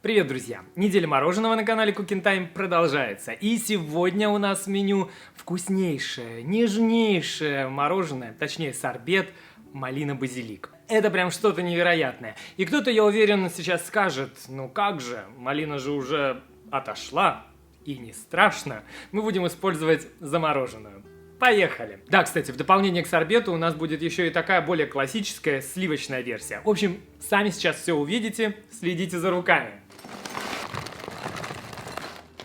Привет, друзья! Неделя мороженого на канале Cooking Time продолжается. И сегодня у нас в меню вкуснейшее, нежнейшее мороженое, точнее сорбет малина-базилик. Это прям что-то невероятное. И кто-то, я уверен, сейчас скажет, ну как же, малина же уже отошла, и не страшно. Мы будем использовать замороженную. Поехали! Да, кстати, в дополнение к сорбету у нас будет еще и такая более классическая сливочная версия. В общем, сами сейчас все увидите, следите за руками.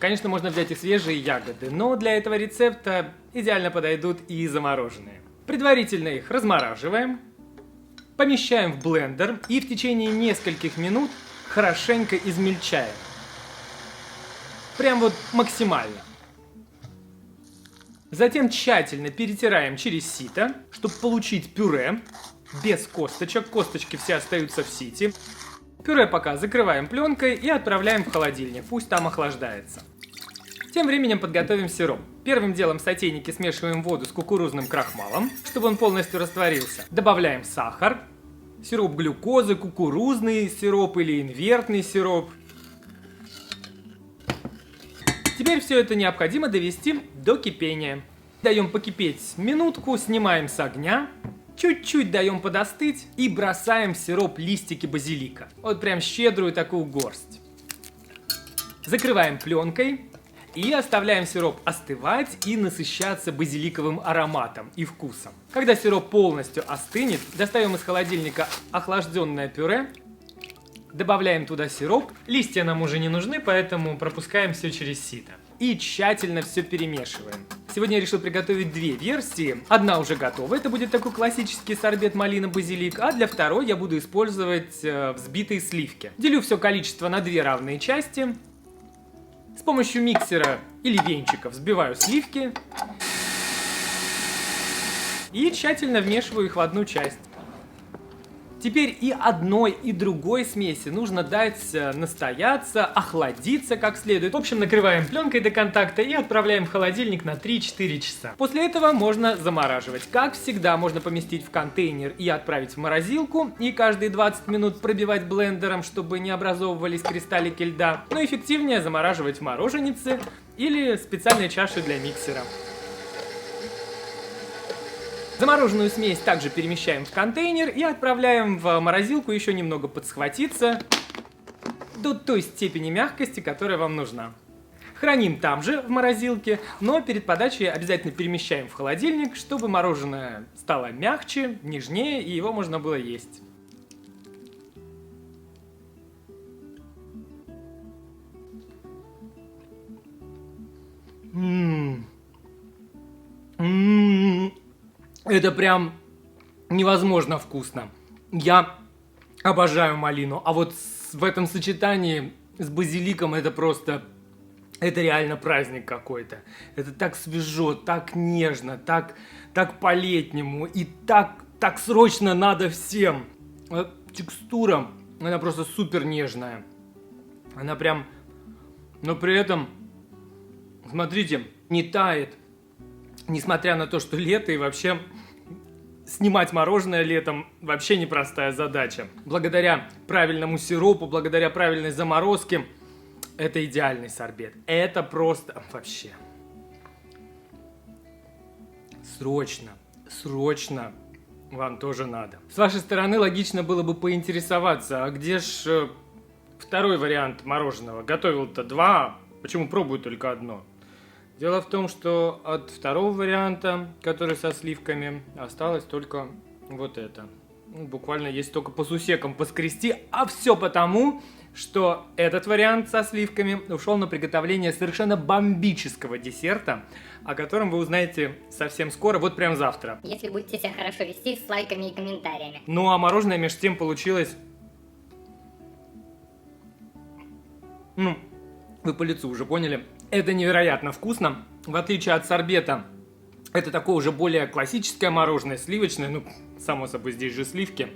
Конечно, можно взять и свежие ягоды, но для этого рецепта идеально подойдут и замороженные. Предварительно их размораживаем, помещаем в блендер и в течение нескольких минут хорошенько измельчаем. Прям вот максимально. Затем тщательно перетираем через сито, чтобы получить пюре без косточек. Косточки все остаются в сите. Пюре пока закрываем пленкой и отправляем в холодильник, пусть там охлаждается. Тем временем подготовим сироп. Первым делом в сотейнике смешиваем воду с кукурузным крахмалом, чтобы он полностью растворился. Добавляем сахар, сироп глюкозы, кукурузный сироп или инвертный сироп. Теперь все это необходимо довести до кипения. Даем покипеть минутку, снимаем с огня. Чуть-чуть даем подостыть и бросаем в сироп листики базилика. Вот прям щедрую такую горсть. Закрываем пленкой и оставляем сироп остывать и насыщаться базиликовым ароматом и вкусом. Когда сироп полностью остынет, достаем из холодильника охлажденное пюре, добавляем туда сироп. Листья нам уже не нужны, поэтому пропускаем все через сито. И тщательно все перемешиваем. Сегодня я решил приготовить две версии. Одна уже готова, это будет такой классический сорбет малина-базилик, а для второй я буду использовать взбитые сливки. Делю все количество на две равные части. С помощью миксера или венчика взбиваю сливки и тщательно вмешиваю их в одну часть. Теперь и одной, и другой смеси нужно дать настояться, охладиться как следует. В общем, накрываем пленкой до контакта и отправляем в холодильник на 3-4 часа. После этого можно замораживать. Как всегда, можно поместить в контейнер и отправить в морозилку. И каждые 20 минут пробивать блендером, чтобы не образовывались кристаллики льда. Но эффективнее замораживать в мороженице или специальной чаше для миксера. Замороженную смесь также перемещаем в контейнер и отправляем в морозилку еще немного подсхватиться до той степени мягкости, которая вам нужна. Храним там же, в морозилке, но перед подачей обязательно перемещаем в холодильник, чтобы мороженое стало мягче, нежнее и его можно было есть. Это прям невозможно вкусно. Я обожаю малину, а вот в этом сочетании с базиликом это просто... Это реально праздник какой-то. Это так свежо, так нежно, так по-летнему и так срочно надо всем. Текстура, она просто супер нежная. Она прям... Но при этом, смотрите, не тает. Несмотря на то, что лето и вообще снимать мороженое летом вообще непростая задача. Благодаря правильному сиропу, благодаря правильной заморозке, это идеальный сорбет. Это просто вообще. Срочно вам тоже надо. С вашей стороны логично было бы поинтересоваться, а где ж второй вариант мороженого? Готовил-то два, почему пробую только одно? Дело в том, что от второго варианта, который со сливками, осталось только вот это. Буквально есть только по сусекам поскрести, а все потому, что этот вариант со сливками ушел на приготовление совершенно бомбического десерта, о котором вы узнаете совсем скоро, вот прям завтра. Если будете себя хорошо вести с лайками и комментариями. Ну а мороженое между тем получилось... Ну, вы по лицу уже поняли. Это невероятно вкусно. В отличие от сорбета, это такое уже более классическое мороженое, сливочное. Ну, само собой, здесь же сливки.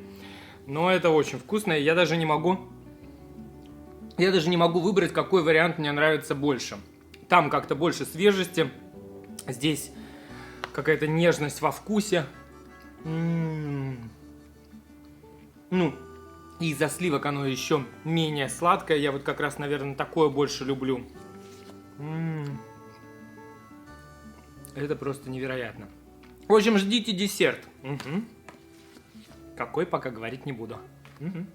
Но это очень вкусно. Я даже не могу выбрать, какой вариант мне нравится больше. Там как-то больше свежести. Здесь какая-то нежность во вкусе. Ну, И из-за сливок оно еще менее сладкое. Я вот как раз, наверное, такое больше люблю. Это просто невероятно. В общем, ждите десерт. Угу. Какой, пока говорить не буду. Угу.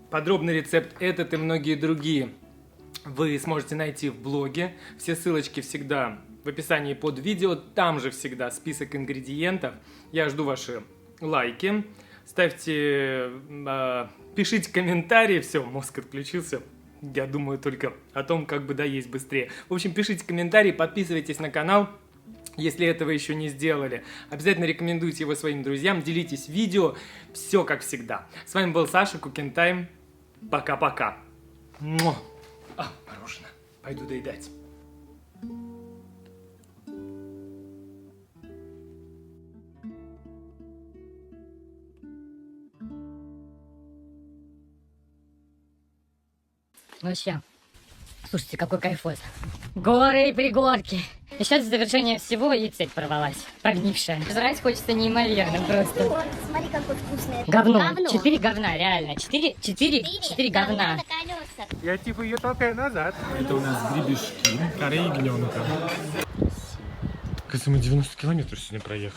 Подробный рецепт этот и многие другие вы сможете найти в блоге. Все ссылочки всегда в описании под видео. Там же всегда список ингредиентов. Я жду ваши лайки. Ставьте, пишите комментарии. Все, мозг отключился. Я думаю только о том, как бы доесть быстрее. В общем, пишите комментарии, подписывайтесь на канал, если этого еще не сделали. Обязательно рекомендуйте его своим друзьям, делитесь видео. Все как всегда. С вами был Саша, Cooking Time. Пока-пока. Мороженое. Пойду доедать. Вообще, слушайте, какой кайфоз. Горы и пригорки. Еще до завершения всего и цепь порвалась, прогнившая. Жрать хочется неимоверно просто. Смотри, какой вкусный. Говно. 4 говна, реально. 4 говна. Я типа ее толкаю назад. Это у нас гребешки, коры ягненка. Кажется, мы 90 километров сегодня проехали.